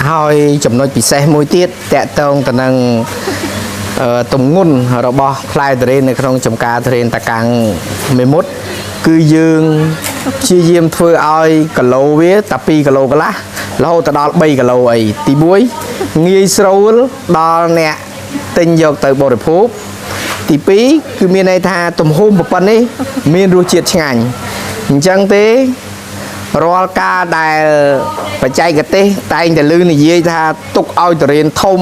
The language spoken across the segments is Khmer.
ហើយចំណុចពិសេសមួយទៀតតកតងទៅនឹងទម្ងន់របស់ផ្លែទុរេននៅក្នុងចំការទុរេនតាកាំងមេមត់គឺយើងព្យាយាមធ្វើឲ្យគីឡូវាតែ2គីឡូកន្លះរហូតដល់3គីឡូអីទី1ងាយស្រួលដល់អ្នកទិញយកទៅបរិភោគទី2គឺមានន័យថាទំហំប៉ុណ្ណេះមានរសជាតិឆ្ងាញ់អញ្ចឹងទេរាល់ការដែលបច្ចេកទេសតែងតែលឺនិយាយថាទុកឲ្យទុរេនធំ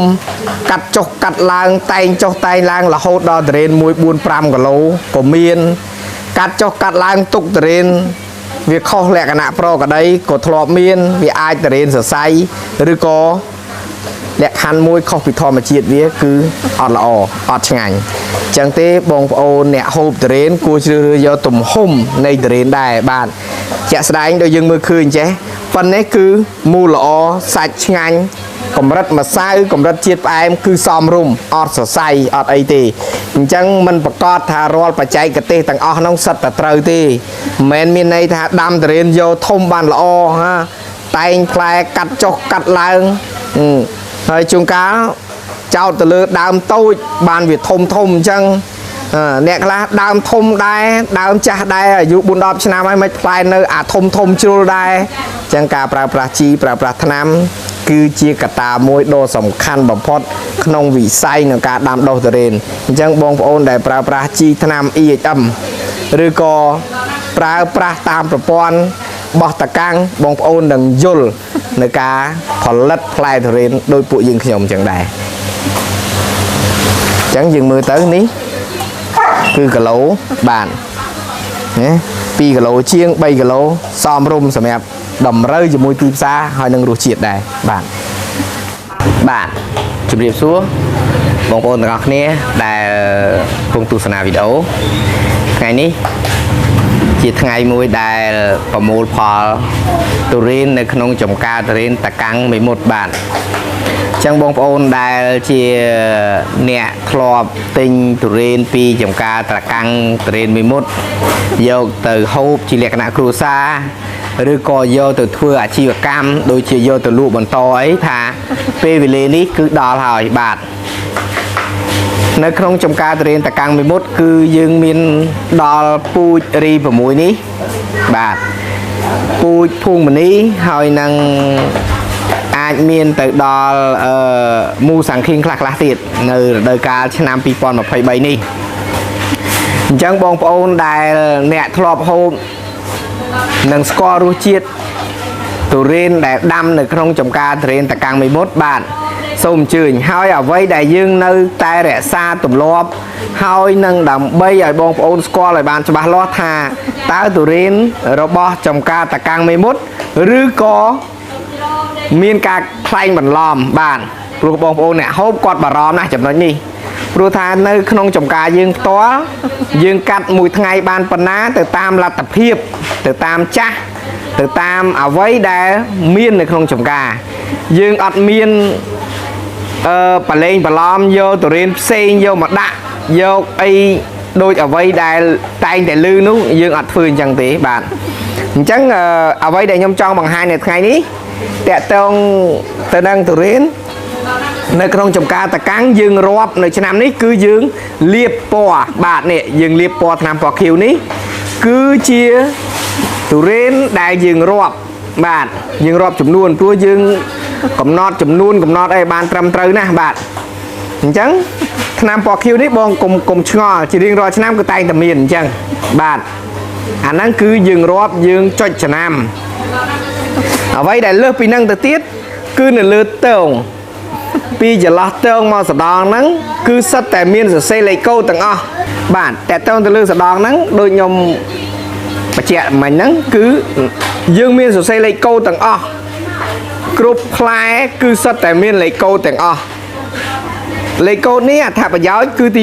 កាត់ចុះកាត់ឡើងតែងចុះតែងឡើងរហូតដល់ទុរេន1 4 5គីឡូក៏មានកាត់ចុះកាត់ឡើងទុកទុរេនវាខុសលក្ខណៈប្រក្តីក៏ធ្លាប់មានវាអាចទុរេនសរសៃឬក៏លក្ខខណ្ឌមួយខុសពីធម្មជាតិវាគឺអត់ល្អអត់ឆ្ងាញ់អញ្ចឹងទេបងប្អូនអ្នកហូបទុរេនគួរជ្រើសរើសយកទំហំនៃទុរេនដែរបាទជាក់ស្ដែងដូចយើងមើលឃើញចេះប៉ុន្តែគឺមូលល្អសាច់ឆ្ងាញ់កម្រិតម្សៅកម្រិតជាតិផ្អែមគឺសមរម្យអត់សរសៃអត់អីទេអញ្ចឹងមិនប្រកាសថារាល់បច្ចេកទេសទាំងអស់ហ្នឹងសិតតែត្រូវទេមិនមែនមានន័យថាដាំទុរេនយកធំបានល្អហាតែងផ្លែកាត់ចុះកាត់ឡើងហើយជួនកាលចោតទៅលើដើមតូចបានវាធំអញ្ចឹងអ្នកខ្លះដើមធំដែរដើមចាស់ដែរអាយុ4 10ឆ្នាំហើយមិនផ្លែនៅអាធំជ្រុលដែរអញ្ចឹងការប្រើប្រាស់ជីប្រើប្រាស់ថ្នាំគឺជាកត្តាមួយដ៏សំខាន់បំផុតក្នុងវិស័យនៃការដាំដុះទុរេនអញ្ចឹងបងប្អូនដែលប្រើប្រាស់ជីថ្នាំ EHM ឬក៏ប្រើប្រាស់តាមប្រព័ន្ធបោះតកាំងបងប្អូននឹងយល់នៅការផលិតផ្លែទុរេនដោយពួកយើងខ្ញុំអញ្ចឹងដែរអញ្ចឹងយើងមើលទៅនេះគឺគីឡូបានណា2គីឡូជាង3គីឡូសមរម្យសម្រាប់តម្រូវជាមួយទីផ្សារហើយនឹងរសជាតិដែរបាទជម្រាបសួរបងប្អូនទាំងអស់គ្នាដែលកំពុងទស្សនាវីដេអូថ្ងៃនេះជាថ្ងៃមួយដែលប្រមូលផលទុរេននៅក្នុងចំការទុរេនតាកាំងមេមត់បាទអញ្ចឹងបងប្អូនដែលជាអ្នកធ្លាប់ទិញទុរេនពីចំការតាកាំងទុរេនមេមត់យកទៅហូបជាលក្ខណៈគ្រួសារឬក៏យកទៅធ្វើអាជីវកម្មដូចជាយកទៅលក់បន្តអីថាពេលវេលានេះគឺដល់ហើយបាទនៅក្នុងចំការទុរេនតាកាំងមេមត់គឺយើងមានដល់ពូជរី6នេះបាទពូជភួងមនីហើយនឹងអាចមានទៅដល់មូសង្ឃីងខ្លះទៀតនៅរដូវកាលឆ្នាំ2023នេះអញ្ចឹងបងប្អូនដែលអ្នកធ្លាប់ហូបនឹងស្គាល់រសជាតិទុរេនដែលដាំនៅក្នុងចំការទុរេនតាកាំងមេមត់បាទសូមអញ្ជើញហើយអ្វីដែលយើងនៅតែរក្សាទម្លាប់ហើយនឹងដើម្បីឲ្យបងប្អូនស្គាល់ឲ្យបានច្បាស់លាស់ថាតើទុរេនរបស់ចំការតាកាំងមេមត់ឬក៏មានការខ្លែងបន្លំបាទព្រោះបងប្អូនអ្នកហូបគាត់បារម្ភណាស់ចំណុចនេះព្រោះថានៅក្នុងចំការយើងផ្ទាល់យើងកាត់មួយថ្ងៃបានប៉ុណ្ណាទៅតាមលទ្ធភាពទៅតាមចាស់ទៅតាមអ្វីដែលមាននៅក្នុងចំការយើងអត់មានបលែងបន្លំយកទុរេនផ្សេងយកមកដាក់យកអីដូចអ្វីដែលតែងតែលឺនោះយើងអត់ធ្វើអញ្ចឹងទេបាទអញ្ចឹងអ្វីដែលខ្ញុំចង់បង្ហាញនៅថ្ងៃនេះតកតងទៅនឹងទុរេននៅក្នុងចំការតាកាំងយើងរាប់នៅឆ្នាំនេះគឺយើងលាបពណ៌បាទនេះយើងលាបពណ៌ថ្នាំពណ៌ខៀវនេះគឺជាទុរេនដែលយើងរាប់បាទយើងរាប់ចំនួនព្រោះយើងកំណត់ចំនួនកំណត់អីបានត្រឹមត្រូវណាស់បាទអញ្ចឹងថ្នាំពណ៌ខៀវនេះបងកុំឆ្ងល់ជារៀងរាល់ឆ្នាំគឺតែងតែមានអញ្ចឹងបាទអាហ្នឹងគឺយើងរាប់យើងចុចចំណាំអ្វីដែលលើសពីហ្នឹងទៅទៀតគឺនៅលើតើងពីចន្លោះតើងមកសដងហ្នឹងគឺសិតតែមានសរសេរលេខកូដទាំងអស់បាទតែតើងទៅលើសដងហ្នឹងដូចខ្ញុំបញ្ជាក់មិញហ្នឹងគឺយើងមានសរសេរលេខកូដទាំងអស់គ្រប់ផ្លែគឺសិតតែមានលេខកូដទាំងអស់លេខកូដនេះអត្ថប្រយោជន៍គឺទី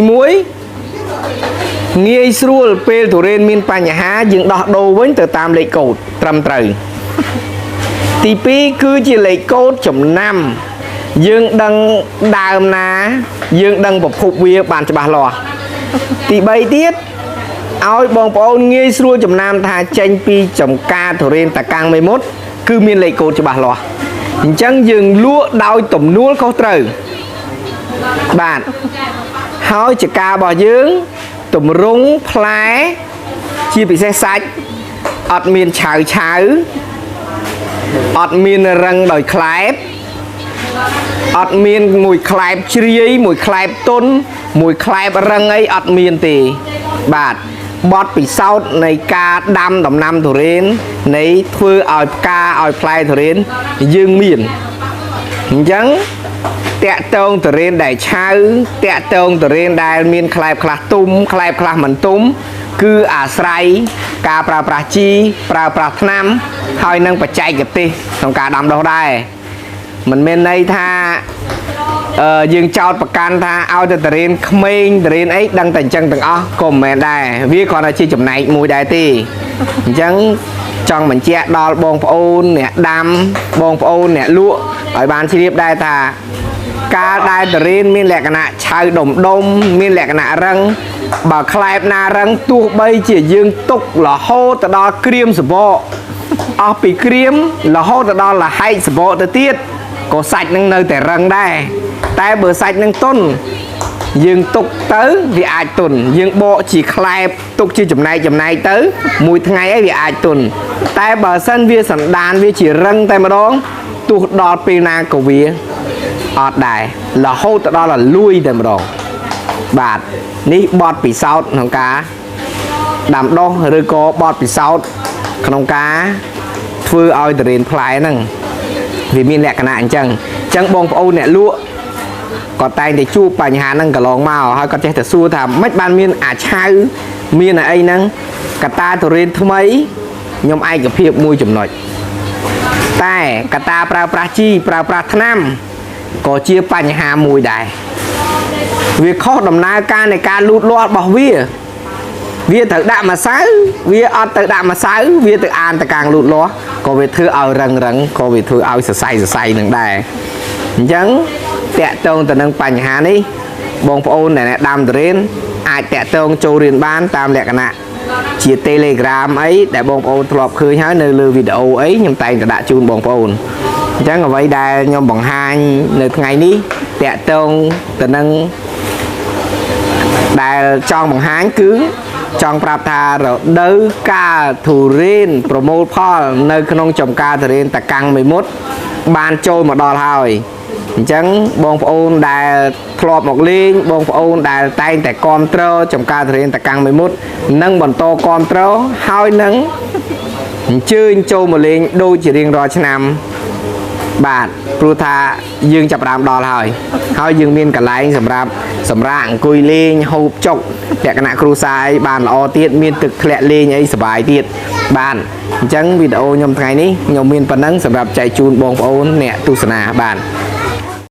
1ងាយស្រួលពេលទុរេនមានបញ្ហាយើងដោះដូរវិញទៅតាមលេខកូដត្រឹមត្រូវទី2គឺជាលេខកូដចំណាំយើងដឹងដើមណាយើងដឹងប្រភពវាបានច្បាស់លាស់ទី3ទៀតឲ្យបងប្អូនងាយស្រួលចំណាំថាចេញពីចំការទុរេនតាកាំងមេមត់គឺមានលេខកូដច្បាស់លាស់ chẳng dừng lúa đau tùm nuốt khâu trừ bạn hỏi chỉ ca bỏ dưỡng tùm rung phá chia bị xe sạch ọt miền chào cháo ọt miền răng đòi khép ọt miền mùi khép chi mùi khép tôn mùi khép răng ấy ọt miền thì bạn bọt bị sau này ca đam đồng năm thủ rên này thưa ở ca ở play thủ rên dương miền chẳng tẹt tông thủ rên đại cháo tẹt tông thủ rên đại miền khép khép mình túm cứ à say ca pra chi pra nam hơi nâng bật chạy kịp đi trong cả đám đâu đây mình bên đây tha dương trao bạc can tha ao từ tiền khmênh tiền ấy đăng tình chân từng ó cùng mẹ đây viết còn là chi chụp này mùi đại ti chẳng trong mình che đo bông ôn nè đam bông ôn nè lụa ở bàn chi điệp đây tha ca đại tiền miên lẹ cái nạ chai đồng đông miên lẹ cái nạ răng bà khai na răng tu bay chỉ dương tục là hô từ đó cream sờ bộ ở bị cream là hô từ đó là hay sờ bộ từ tiết có sạch nâng nơi để răng đây tay bờ sạch nâng tôn dương tục tới vì ai tuần dương bộ chỉ khai tục chưa chùm này tới mùi ngày ấy vì ai tuần tay bờ sân vía sẵn đàn vía chỉ răng tay mà đó tu đo pina của vía ọt đài là hô từ đó là lui tay mà đó bạt ní bọt bị sao không cá đàm đo rồi có bọt bị sao không cá phơi ao từ đến phai nằng vì miền lẹ cái nạn chẳng bông âu nè lụa còn tay để chu bà nhà nâng cả lòng màu hay còn trẻ thật xua thà mất ban miền chai miền này nâng cả ta từ đến thứ mấy nhóm ai gặp hiệp môi chùm nội tay cả ta pra chi pra nam có chia bà nhà mùi đài việc khó đầm na ca này ca lút loạt bỏ vía tự đạm mà sáu vía ở tự đạm mà sáu vía tự an tự càng lút loạt có việc thư ao răng có việc thư ao say nâng đài chẳng tẹt tông từ nâng bành hà ní bông ôn này đam đến ai tẹt tông châu riêng ban tam lẹ cái nạ chia telegram ấy để bông ôn lọp khơi hái nơi lưu video ấy nhầm tay đã chun bông ôn chẳng là vậy đây nhom bằng hai nơi ngày ní tẹt tông từ nâng đại trong bằng háng cứ trong prap tha rồi đỡ ca thủ riêng promote Paul nơi không trồng ca thủ riêng ta căng 11 ban trôi mà đo thôi chẳng bông ôn đại thọp một liên bông ôn đại tay tại control trồng ca thủ riêng ta căng 11 nâng bằng to control hai nâng chơi trôi một liên đôi chỉ riêng rồi năm bạn Pruta dương chập đàm đo thôi hơi dương miên cả lại sầm rạng cùi lên hộp chọc để cái nạ cru sai bàn o tiết miên thực lẹ lên ấy sờ bài tiết bàn chẳng video nhom ngày ní nhom miên phần nắng sầm chạy chun bông ôn nè tu sna bàn